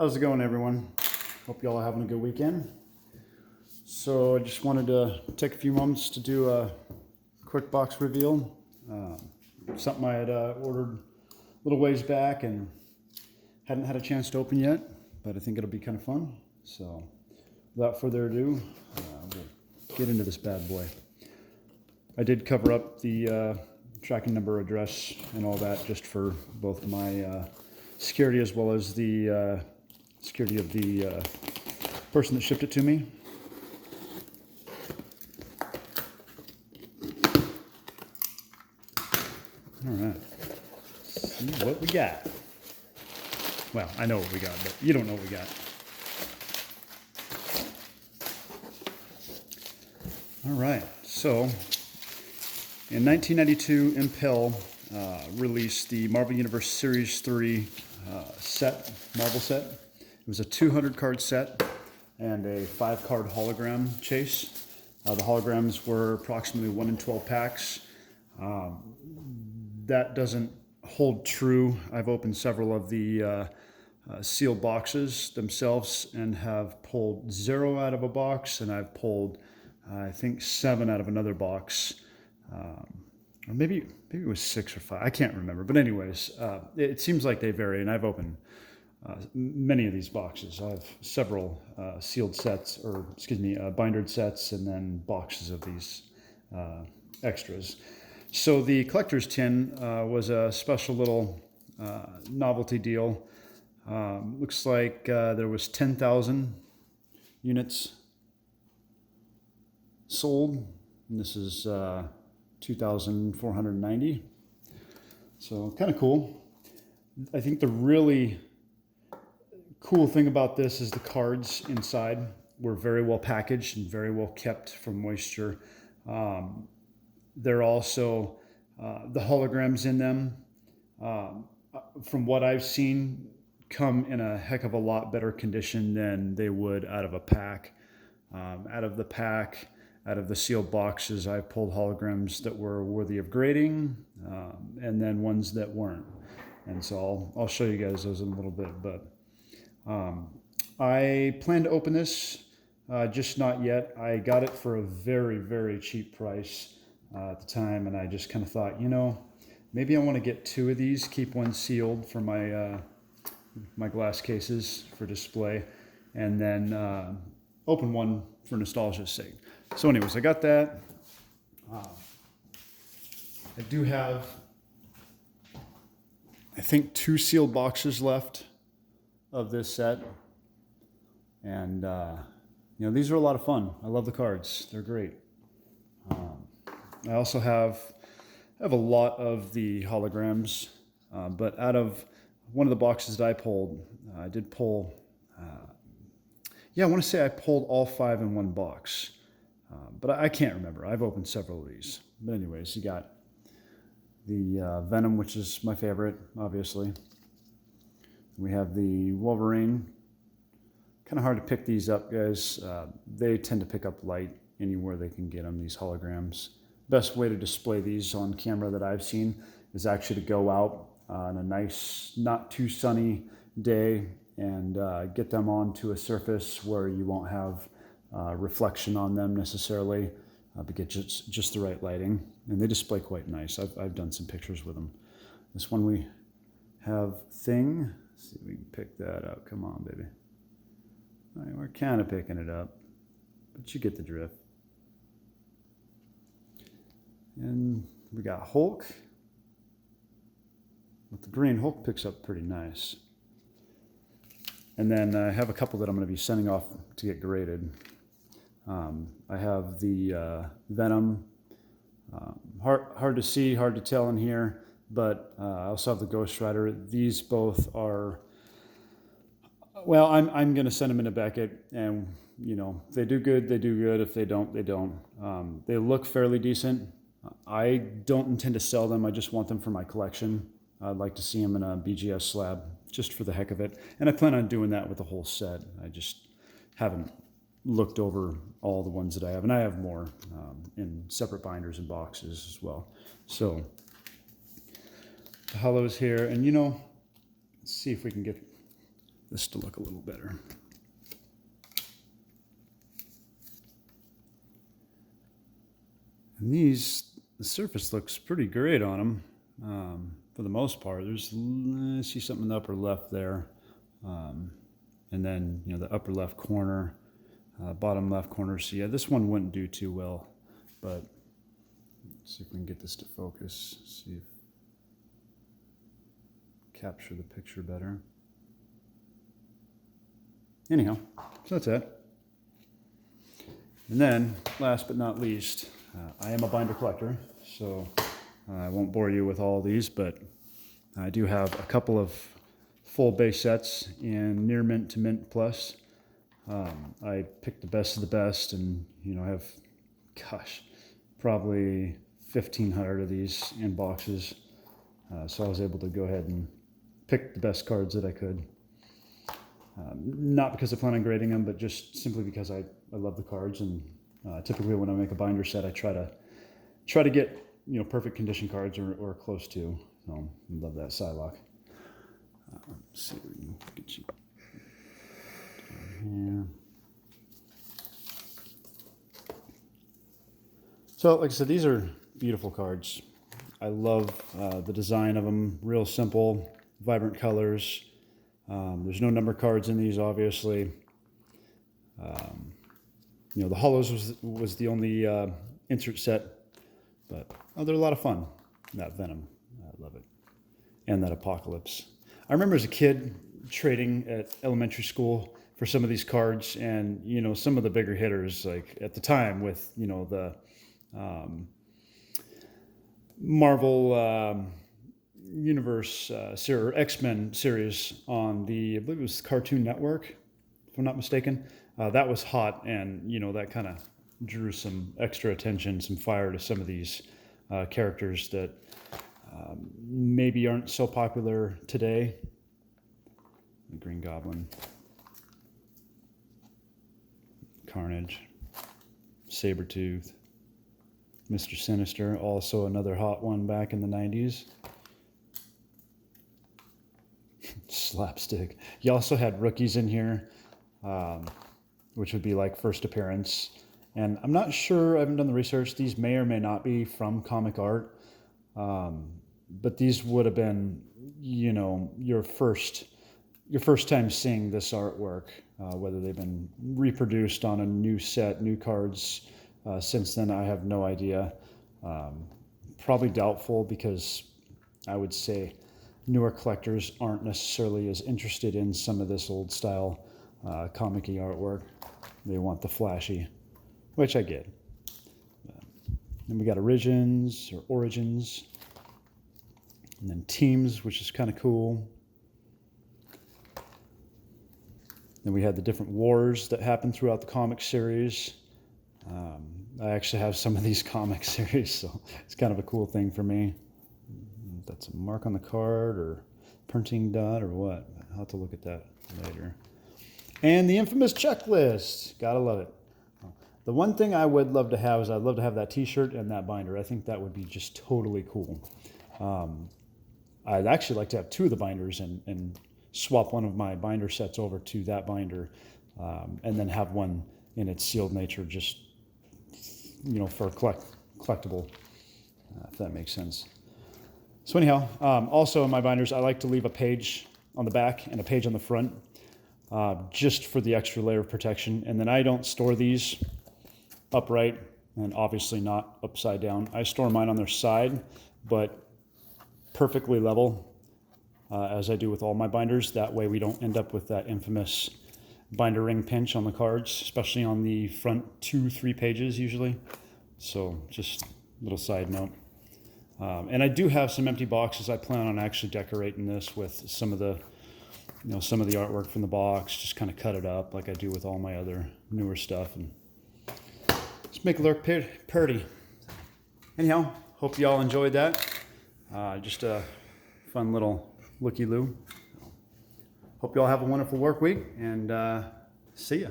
How's it going, everyone? Hope y'all are having a good weekend. So I just wanted to take a few moments to do a quick box reveal. Something I had ordered a little ways back and hadn't had a chance to open yet, but I think it'll be kind of fun. So without further ado, we'll get into this bad boy. I did cover up the tracking number, address, and all that just for both my security as well as the security of the person that shipped it to me. All right, let's see what we got. Well, I know what we got, but you don't know what we got. All right, so in 1992, Impel released the Marvel Universe Series 3 Marvel set. It was a 200 card set and a 5-card hologram chase. The holograms were approximately 1 in 12 packs. That doesn't hold true. I've opened several of the sealed boxes themselves and have pulled 0 out of a box, and I've pulled, I think, 7 out of another box. Or maybe it was 6 or 5. I can't remember. But anyways, it seems like they vary, and I've opened many of these boxes. I have several sealed sets, or excuse me, bindered sets, and then boxes of these extras. So the collector's tin was a special little novelty deal. Looks like there was 10,000 units sold, and this is 2,490. So kind of cool. I think the really cool thing about this is the cards inside were very well packaged and very well kept from moisture. They're also, the holograms in them, from what I've seen, come in a heck of a lot better condition than they would out of a pack. Out of the sealed boxes, I've pulled holograms that were worthy of grading, and then ones that weren't. And so I'll show you guys those in a little bit. But I plan to open this, just not yet. I got it for a very, very cheap price at the time, and I just kind of thought, maybe I want to get 2 of these, keep one sealed for my my glass cases for display, and then open one for nostalgia's sake. So anyways, I got that. I do have, I think, 2 sealed boxes left of this set. And, these are a lot of fun. I love the cards. They're great. I also have a lot of the holograms, but out of one of the boxes that I pulled, I did pull, I want to say I pulled all 5 in one box. But I can't remember. I've opened several of these. But anyways, you got the Venom, which is my favorite, obviously. We have the Wolverine. Kind of hard to pick these up, guys. They tend to pick up light anywhere they can get them, these holograms. Best way to display these on camera that I've seen is actually to go out on a nice, not too sunny day and get them onto a surface where you won't have reflection on them necessarily, but get just the right lighting. And they display quite nice. I've done some pictures with them. This one we have Thing. Let's see if we can pick that up. Come on, baby. All right, we're kind of picking it up, but you get the drift. And we got Hulk. With the green, Hulk picks up pretty nice. And then I have a couple that I'm going to be sending off to get graded. I have the Venom. Hard to see, hard to tell in here, but I also have the Ghost Rider. These both are, well, I'm going to send them in a Beckett, and if they do good, they do good. If they don't, they don't. They look fairly decent. I don't intend to sell them. I just want them for my collection. I'd like to see them in a BGS slab just for the heck of it. And I plan on doing that with the whole set. I just haven't looked over all the ones that I have. And I have more in separate binders and boxes as well. So the hollows here. And let's see if we can get this to look a little better. And these, the surface looks pretty great on them for the most part. I see something in the upper left there. And then, you know, the upper left corner, bottom left corner. So yeah, this one wouldn't do too well, but let's see if we can get this to focus. See if capture the picture better. Anyhow, so that's it. And then, last but not least, I am a binder collector, so I won't bore you with all these, but I do have a couple of full base sets in near mint to mint plus. I picked the best of the best, and you know, I have, gosh, probably 1,500 of these in boxes. So I was able to go ahead and pick the best cards that I could. Not because I plan on grading them, but just simply because I love the cards, and typically when I make a binder set, I try to get, you know, perfect condition cards or close to. So I love that Psylocke. Let's see if we can get you down here. So like I said, these are beautiful cards. I love the design of them, real simple, vibrant colors. There's no number cards in these, obviously. You know, the Hollows was the only insert set, but they're a lot of fun. That Venom, I love it. And that Apocalypse. I remember as a kid trading at elementary school for some of these cards, and, you know, some of the bigger hitters, like at the time with, you know, the Marvel Universe or X-Men series on the, I believe it was Cartoon Network, if I'm not mistaken. That was hot, and, you know, that kind of drew some extra attention, some fire to some of these characters that maybe aren't so popular today. The Green Goblin, Carnage, Sabretooth, Mr. Sinister, also another hot one back in the 90s. Slapstick. You also had rookies in here, which would be like first appearance. And I'm not sure, I haven't done the research, these may or may not be from Comic Art. But these would have been, you know, your first time seeing this artwork, whether they've been reproduced on a new set, new cards. Since then, I have no idea. Probably doubtful, because I would say newer collectors aren't necessarily as interested in some of this old style comic-y artwork. They want the flashy, which I get. Then we got Origins, and then Teams, which is kind of cool. Then we had the different wars that happened throughout the comic series. I actually have some of these comic series, so it's kind of a cool thing for me. If that's a mark on the card or printing dot or what. I'll have to look at that later. And the infamous checklist. Gotta love it. The one thing I would love to have is I'd love to have that t-shirt and that binder. I think that would be just totally cool. I'd actually like to have two of the binders and swap one of my binder sets over to that binder, and then have one in its sealed nature, just, you know, for collectible, if that makes sense. So anyhow, also in my binders, I like to leave a page on the back and a page on the front, just for the extra layer of protection. And then I don't store these upright, and obviously not upside down. I store mine on their side, but perfectly level, as I do with all my binders. That way we don't end up with that infamous binder ring pinch on the cards, especially on the front 2-3 pages usually. So just a little side note. And I do have some empty boxes. I plan on actually decorating this with some of the, you know, some of the artwork from the box, just kind of cut it up like I do with all my other newer stuff, and just make it look pretty. Anyhow, hope you all enjoyed that. Just a fun little looky-loo. Hope you all have a wonderful work week, and see ya.